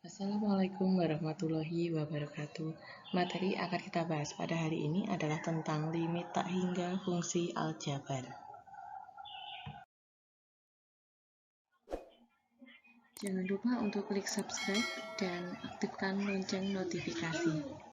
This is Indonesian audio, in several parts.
Assalamualaikum warahmatullahi wabarakatuh. Materi akan kita bahas pada hari ini adalah tentang limit tak hingga fungsi aljabar. Jangan lupa untuk klik subscribe dan aktifkan lonceng notifikasi.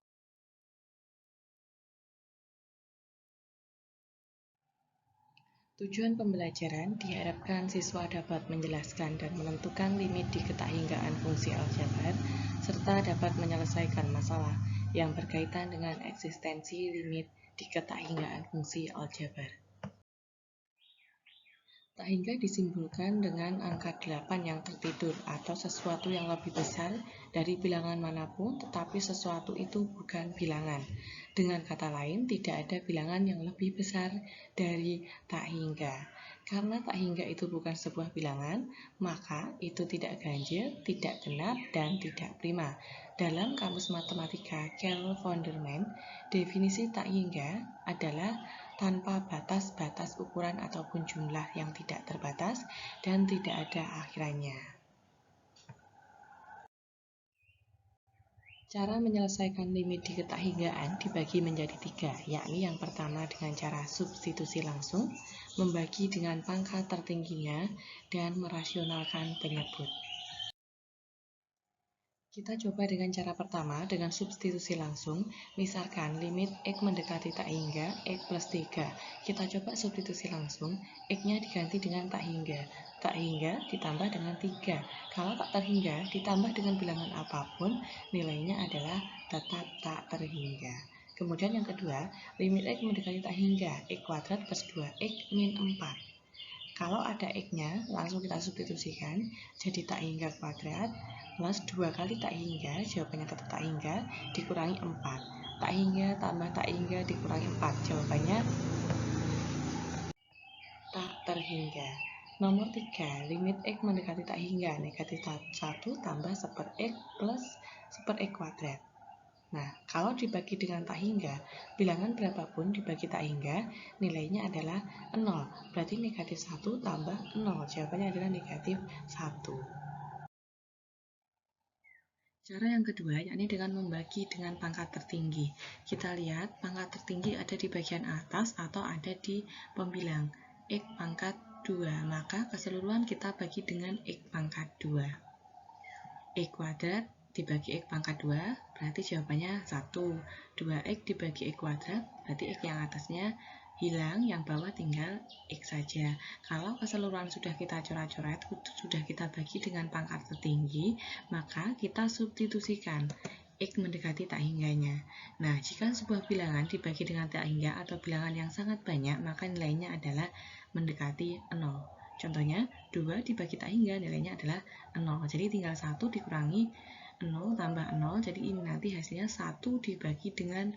Tujuan pembelajaran diharapkan siswa dapat menjelaskan dan menentukan limit di ketahinggaan fungsi aljabar, serta dapat menyelesaikan masalah yang berkaitan dengan eksistensi limit di ketahinggaan fungsi aljabar. Tak hingga disimbolkan dengan angka 8 yang tertidur atau sesuatu yang lebih besar dari bilangan manapun, tetapi sesuatu itu bukan bilangan. Dengan kata lain, tidak ada bilangan yang lebih besar dari tak hingga. Karena tak hingga itu bukan sebuah bilangan, maka itu tidak ganjil, tidak genap, dan tidak prima. Dalam Kamus Matematika Carl Vonderman, definisi tak hingga adalah tanpa batas-batas ukuran ataupun jumlah yang tidak terbatas dan tidak ada akhirannya. Cara menyelesaikan limit di ketahinggaan dibagi menjadi 3, yakni yang pertama dengan cara substitusi langsung, membagi dengan pangkat tertingginya, dan merasionalkan penyebut. Kita coba dengan cara pertama, dengan substitusi langsung. Misalkan limit X mendekati tak hingga, X plus 3. Kita coba substitusi langsung, X-nya diganti dengan tak hingga. Tak hingga ditambah dengan 3. Kalau tak terhingga ditambah dengan bilangan apapun, nilainya adalah tetap tak terhingga. Kemudian yang kedua, limit X mendekati tak hingga, X kuadrat plus 2X min 4. Kalau ada X-nya, langsung kita substitusikan, jadi tak hingga kuadrat plus 2 kali tak hingga, jawabannya tetap tak hingga, dikurangi 4. Tak hingga tambah tak hingga dikurangi 4, jawabannya tak terhingga. Nomor 3, limit X mendekati tak hingga, negatif 1 tambah 1/X plus 1/X kuadrat. Nah, kalau dibagi dengan tak hingga, bilangan berapapun dibagi tak hingga, nilainya adalah 0. Berarti negatif 1 tambah 0, jawabannya adalah negatif 1. Cara yang kedua, yakni dengan membagi dengan pangkat tertinggi. Kita lihat pangkat tertinggi ada di bagian atas atau ada di pembilang X pangkat 2, maka keseluruhan kita bagi dengan X pangkat 2. X kuadrat dibagi X pangkat 2, berarti jawabannya 1. 2X dibagi X kuadrat, berarti X yang atasnya hilang, yang bawah tinggal X saja. Kalau keseluruhan sudah kita coret-coret, sudah kita bagi dengan pangkat tertinggi, maka kita substitusikan X mendekati tak hingganya. Nah, jika sebuah bilangan dibagi dengan tak hingga atau bilangan yang sangat banyak, maka nilainya adalah mendekati 0. Contohnya, 2 dibagi tak hingga nilainya adalah 0. Jadi tinggal 1 dikurangi 0 tambah 0. Jadi ini nanti hasilnya 1 dibagi dengan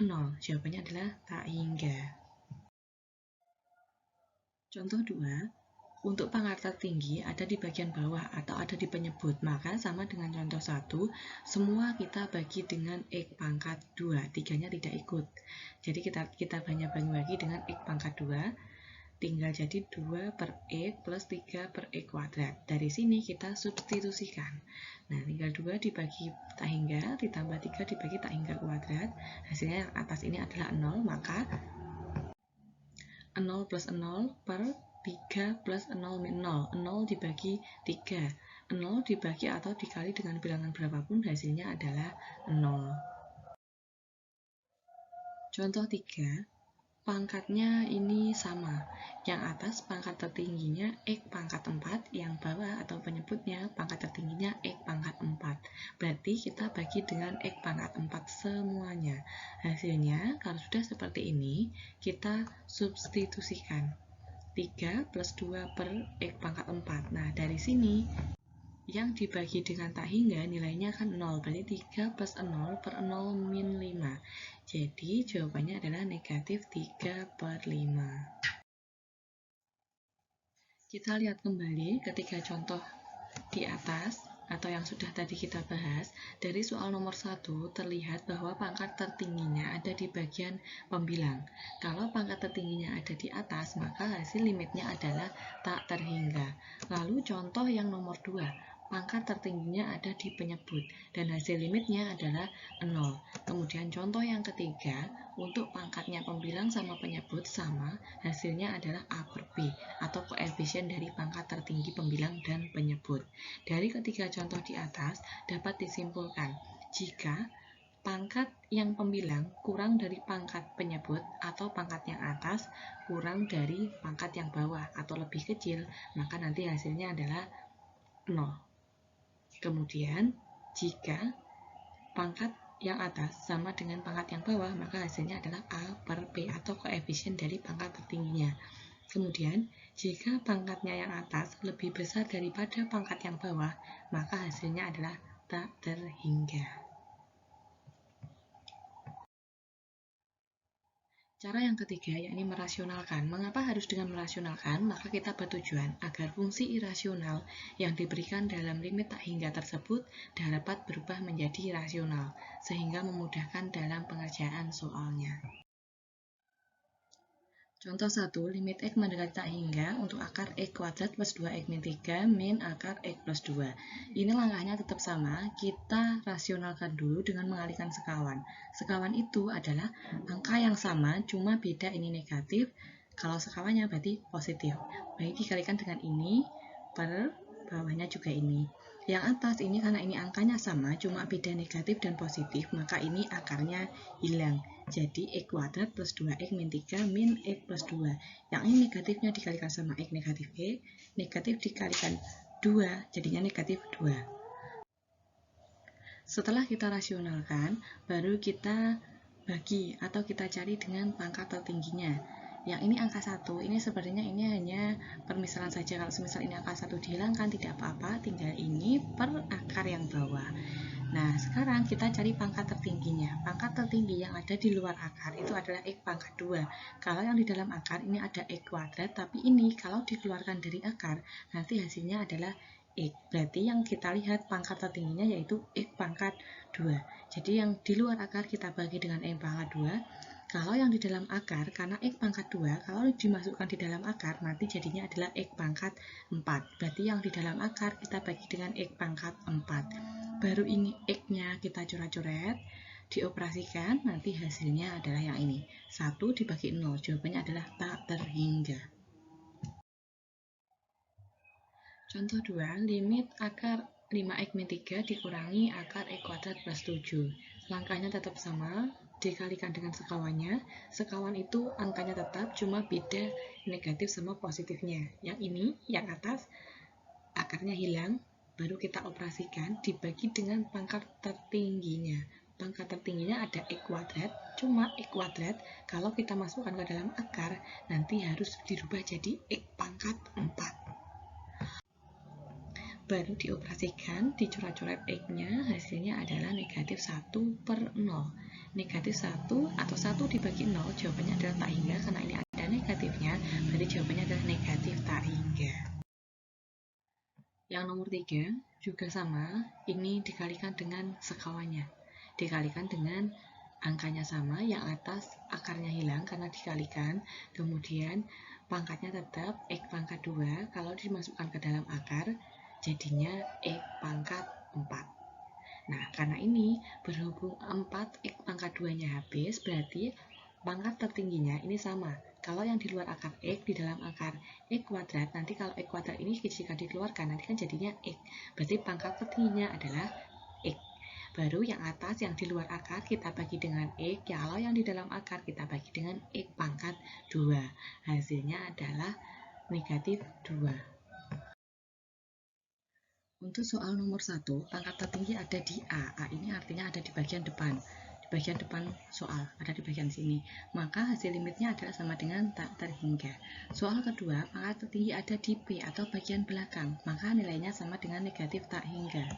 0. Jawabannya adalah tak hingga. Contoh 2, untuk pangkat tertinggi ada di bagian bawah atau ada di penyebut, maka sama dengan contoh 1, semua kita bagi dengan X pangkat 2, 3-nya tidak ikut. Jadi kita bagi dengan X pangkat 2, tinggal jadi 2 per X plus 3 per X kuadrat. Dari sini kita substitusikan. Nah, tinggal 2 dibagi tak hingga, ditambah 3 dibagi tak hingga kuadrat. Hasilnya yang atas ini adalah 0, maka 0 plus 0 per 3 plus 0 min 0. 0 dibagi 3. 0 dibagi atau dikali dengan bilangan berapapun, hasilnya adalah 0. Contoh 3, pangkatnya ini sama. Yang atas pangkat tertingginya X pangkat 4, yang bawah atau penyebutnya pangkat tertingginya X pangkat 4. Berarti kita bagi dengan X pangkat 4 semuanya. Hasilnya, kalau sudah seperti ini, kita substitusikan. 3 plus 2 per X pangkat 4. Nah, dari sini, yang dibagi dengan tak hingga nilainya kan 0, berarti 3 plus 0 per 0 min 5. Jadi jawabannya adalah negatif 3 per 5. Kita lihat kembali ketika contoh di atas atau yang sudah tadi kita bahas. Dari soal nomor 1 terlihat bahwa pangkat tertingginya ada di bagian pembilang. Kalau pangkat tertingginya ada di atas, maka hasil limitnya adalah tak terhingga. Lalu contoh yang nomor 2, pangkat tertingginya ada di penyebut, dan hasil limitnya adalah 0. Kemudian contoh yang ketiga, untuk pangkatnya pembilang sama penyebut sama, hasilnya adalah A per B, atau koefisien dari pangkat tertinggi pembilang dan penyebut. Dari ketiga contoh di atas, dapat disimpulkan, jika pangkat yang pembilang kurang dari pangkat penyebut atau pangkat yang atas kurang dari pangkat yang bawah atau lebih kecil, maka nanti hasilnya adalah 0. Kemudian, jika pangkat yang atas sama dengan pangkat yang bawah, maka hasilnya adalah A per B atau koefisien dari pangkat tertingginya. Kemudian, jika pangkatnya yang atas lebih besar daripada pangkat yang bawah, maka hasilnya adalah tak terhingga. Cara yang ketiga, yakni merasionalkan. Mengapa harus dengan merasionalkan? Maka kita bertujuan agar fungsi irasional yang diberikan dalam limit tak hingga tersebut dapat berubah menjadi rasional, sehingga memudahkan dalam pengerjaan soalnya. Contoh 1, limit X mendekati tak hingga untuk akar X kuadrat plus 2X min 3 min akar X plus 2. Ini langkahnya tetap sama, kita rasionalkan dulu dengan mengalihkan sekawan. Sekawan itu adalah angka yang sama, cuma beda ini negatif, kalau sekawannya berarti positif. Baik dikalikan dengan ini, per bawahnya juga ini. Yang atas ini karena ini angkanya sama, cuma beda negatif dan positif, maka ini akarnya hilang. Jadi X kuadrat plus 2X min 3 min X plus 2. Yang ini negatifnya dikalikan sama X negatif X, negatif dikalikan 2, jadinya negatif 2. Setelah kita rasionalkan, baru kita bagi atau kita cari dengan pangkat tertingginya. Yang ini angka 1, ini sebenarnya ini hanya permisalan saja. Kalau misal ini angka 1 dihilangkan tidak apa-apa, tinggal ini per akar yang bawah. Nah, sekarang kita cari pangkat tertingginya. Pangkat tertinggi yang ada di luar akar itu adalah X pangkat 2. Kalau yang di dalam akar ini ada X kuadrat, tapi ini kalau dikeluarkan dari akar, nanti hasilnya adalah X. Berarti yang kita lihat pangkat tertingginya yaitu X pangkat 2. Jadi yang di luar akar kita bagi dengan X pangkat 2. Kalau yang di dalam akar, karena X pangkat 2, kalau dimasukkan di dalam akar, nanti jadinya adalah X pangkat 4. Berarti yang di dalam akar kita bagi dengan X pangkat 4. Baru ini X-nya kita coret-coret, dioperasikan, nanti hasilnya adalah yang ini. 1 dibagi 0, jawabannya adalah tak terhingga. Contoh 2, limit akar 5X min 3 dikurangi akar X kuadrat plus 7. Langkahnya tetap sama, dikalikan dengan sekawannya. Sekawan itu angkanya tetap, cuma beda negatif sama positifnya. Yang ini, yang atas, akarnya hilang, baru kita operasikan dibagi dengan pangkat tertingginya. Pangkat tertingginya ada X kuadrat, cuma X kuadrat kalau kita masukkan ke dalam akar nanti harus dirubah jadi X pangkat 4. Baru dioperasikan, dicoret-coret X-nya, hasilnya adalah negatif 1 per 0. Negatif 1 atau 1 dibagi 0, jawabannya adalah tak hingga, karena ini ada negatifnya, berarti jawabannya adalah negatif tak hingga. Yang nomor 3 juga sama, ini dikalikan dengan sekawannya. Dikalikan dengan angkanya sama, yang atas akarnya hilang karena dikalikan, kemudian pangkatnya tetap X pangkat 2, kalau dimasukkan ke dalam akar, jadinya X pangkat 4. Nah, karena ini berhubung 4 X pangkat 2-nya habis, berarti pangkat tertingginya ini sama. Kalau yang di luar akar X, di dalam akar X kuadrat, nanti kalau X kuadrat ini jika dikeluarkan, nanti kan jadinya X. Berarti pangkat tertingginya adalah X. Baru yang atas, yang di luar akar, kita bagi dengan X. Kalau yang di dalam akar, kita bagi dengan X pangkat 2. Hasilnya adalah negatif 2. Untuk soal nomor 1, pangkat tertinggi ada di A. A ini artinya ada di bagian depan. Bagian depan soal ada di bagian sini, maka hasil limitnya adalah sama dengan tak terhingga. Soal kedua, pangkat tertinggi ada di B atau bagian belakang, maka nilainya sama dengan negatif tak hingga.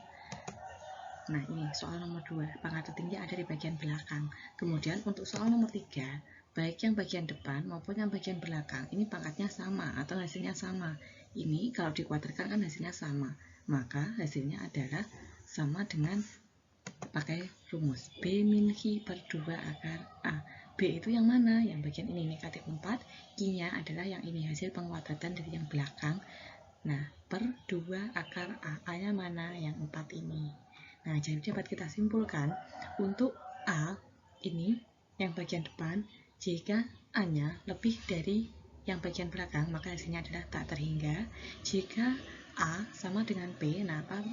Nah, ini soal nomor 2, pangkat tertinggi ada di bagian belakang. Kemudian untuk soal nomor 3, baik yang bagian depan maupun yang bagian belakang, ini pangkatnya sama atau hasilnya sama. Ini kalau dikuadratkan kan hasilnya sama, maka hasilnya adalah sama dengan pakai rumus B min Q per 2 akar A. B itu yang mana? Yang bagian ini negatif 4, Q-nya adalah yang ini, hasil penguadratan dari yang belakang. Nah, per 2 akar A. A-nya mana? Yang 4 ini. Nah, jadi dapat kita simpulkan untuk A ini yang bagian depan, jika A-nya lebih dari yang bagian belakang, maka hasilnya adalah tak terhingga. Jika A sama dengan P,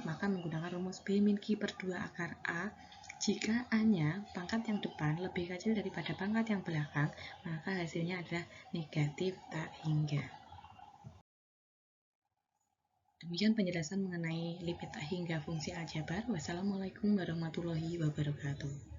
maka menggunakan rumus B min Q per 2 akar A. Jika A-nya pangkat yang depan lebih kecil daripada pangkat yang belakang, maka hasilnya adalah negatif tak hingga. Demikian penjelasan mengenai limit tak hingga fungsi aljabar. Wassalamualaikum warahmatullahi wabarakatuh.